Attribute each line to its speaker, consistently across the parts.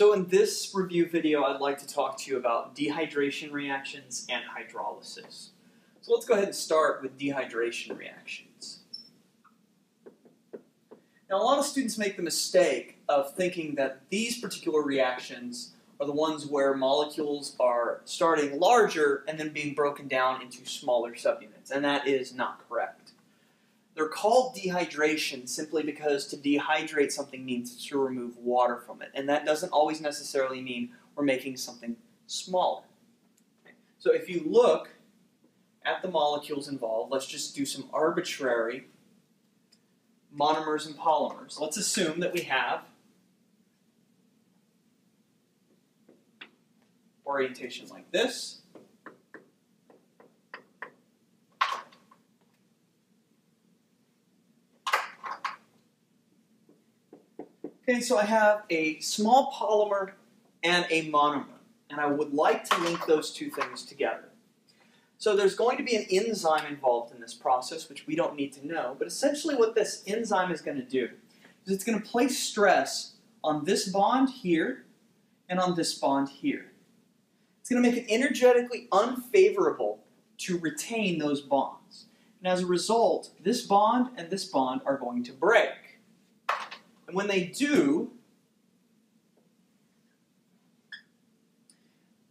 Speaker 1: So in this review video, I'd like to talk to you about dehydration reactions and hydrolysis. So let's go ahead and start with dehydration reactions. Now, a lot of students make the mistake of thinking that these particular reactions are the ones where molecules are starting larger and then being broken down into smaller subunits, and that is not correct. They're called dehydration simply because to dehydrate something means to remove water from it, and that doesn't always necessarily mean we're making something smaller. So if you look at the molecules involved, let's just do some arbitrary monomers and polymers. Let's assume that we have orientation like this. Okay, so I have a small polymer and a monomer, and I would like to link those two things together. So there's going to be an enzyme involved in this process, which we don't need to know, but essentially what this enzyme is going to do is it's going to place stress on this bond here and on this bond here. It's going to make it energetically unfavorable to retain those bonds. And as a result, this bond and this bond are going to break. And when they do,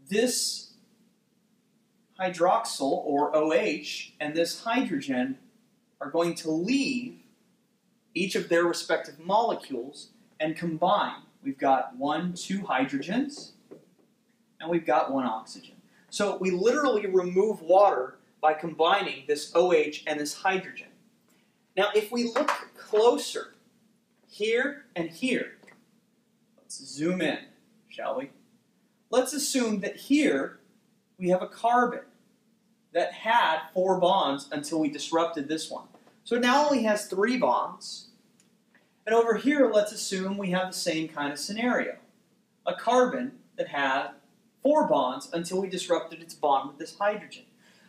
Speaker 1: this hydroxyl, or OH, and this hydrogen are going to leave each of their respective molecules and combine. We've got two hydrogens, and we've got one oxygen. So we literally remove water by combining this OH and this hydrogen. Now, if we look closer, here and here, let's zoom in, shall we? Let's assume that here we have a carbon that had 4 bonds until we disrupted this one. So it now only has 3 bonds. And over here, let's assume we have the same kind of scenario. A carbon that had 4 bonds until we disrupted its bond with this hydrogen.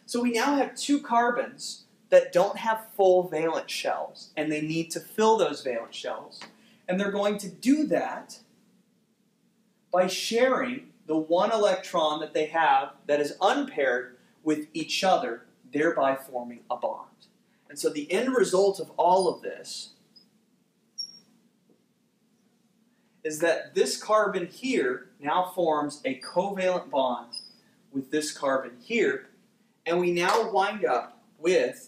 Speaker 1: So we now have 2 carbons that don't have full valence shells, and they need to fill those valence shells. And they're going to do that by sharing the 1 electron that they have that is unpaired with each other, thereby forming a bond. And so the end result of all of this is that this carbon here now forms a covalent bond with this carbon here, and we now wind up with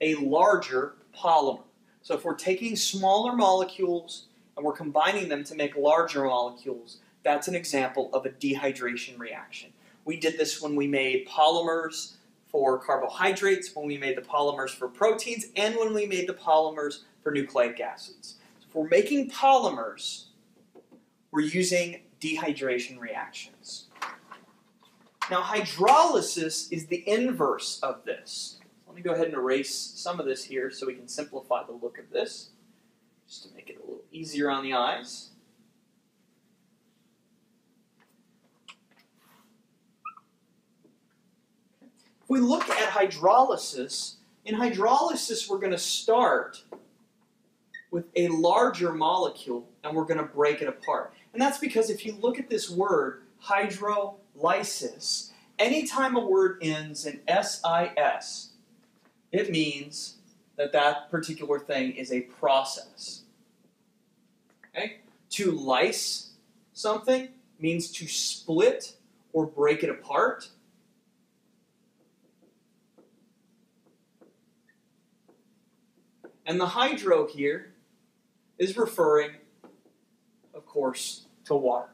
Speaker 1: a larger polymer. So if we're taking smaller molecules and we're combining them to make larger molecules, that's an example of a dehydration reaction. We did this when we made polymers for carbohydrates, when we made the polymers for proteins, and when we made the polymers for nucleic acids. So if we're making polymers, we're using dehydration reactions. Now, hydrolysis is the inverse of this. Let me go ahead and erase some of this here so we can simplify the look of this, just to make it a little easier on the eyes. If we look at hydrolysis, in hydrolysis we're going to start with a larger molecule and we're going to break it apart. And that's because if you look at this word, hydrolysis, anytime a word ends in S-I-S, it means that that particular thing is a process. Okay? To lyse something means to split or break it apart. And the hydro here is referring, of course, to water.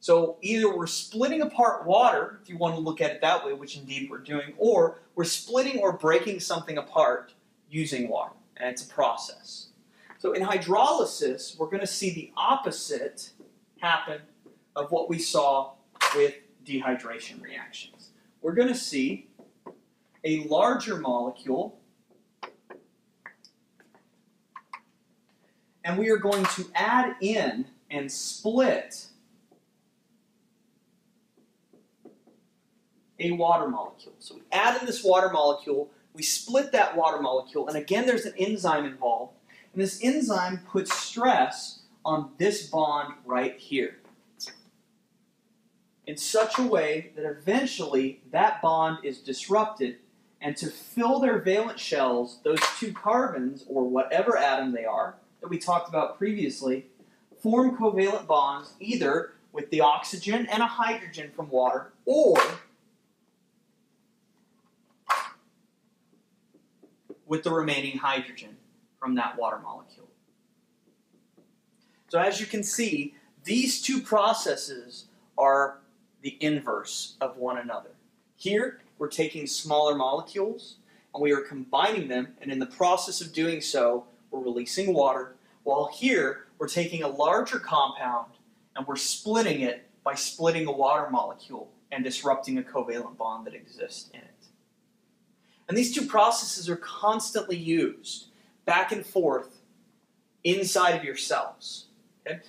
Speaker 1: So either we're splitting apart water, if you want to look at it that way, which indeed we're doing, or we're splitting or breaking something apart using water, and it's a process. So in hydrolysis, we're going to see the opposite happen of what we saw with dehydration reactions. We're going to see a larger molecule, and we are going to add in and split a water molecule. So we add in this water molecule, we split that water molecule, and again there's an enzyme involved, And this enzyme puts stress on this bond right here in such a way that eventually that bond is disrupted, and to fill their valence shells, those two carbons, or whatever atom they are, that we talked about previously, form covalent bonds either with the oxygen and a hydrogen from water, or with the remaining hydrogen from that water molecule. So as you can see, these two processes are the inverse of one another. Here, we're taking smaller molecules and we are combining them, and in the process of doing so, we're releasing water, while here, we're taking a larger compound and we're splitting it by splitting a water molecule and disrupting a covalent bond that exists in it. And these two processes are constantly used back and forth inside of your cells. Okay?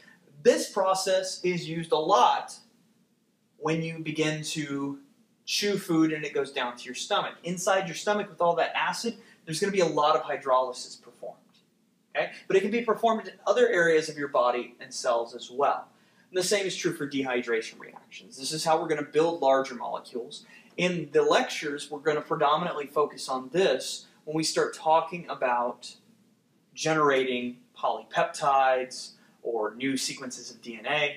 Speaker 1: This process is used a lot when you begin to chew food and it goes down to your stomach. Inside your stomach with all that acid, there's going to be a lot of hydrolysis performed. Okay? But it can be performed in other areas of your body and cells as well. And the same is true for dehydration reactions. This is how we're going to build larger molecules. In the lectures, we're going to predominantly focus on this when we start talking about generating polypeptides or new sequences of DNA.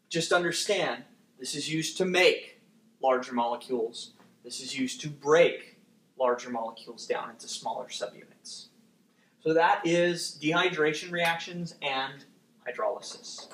Speaker 1: Just understand, this is used to make larger molecules. This is used to break larger molecules down into smaller subunits. So that is dehydration reactions and hydrolysis.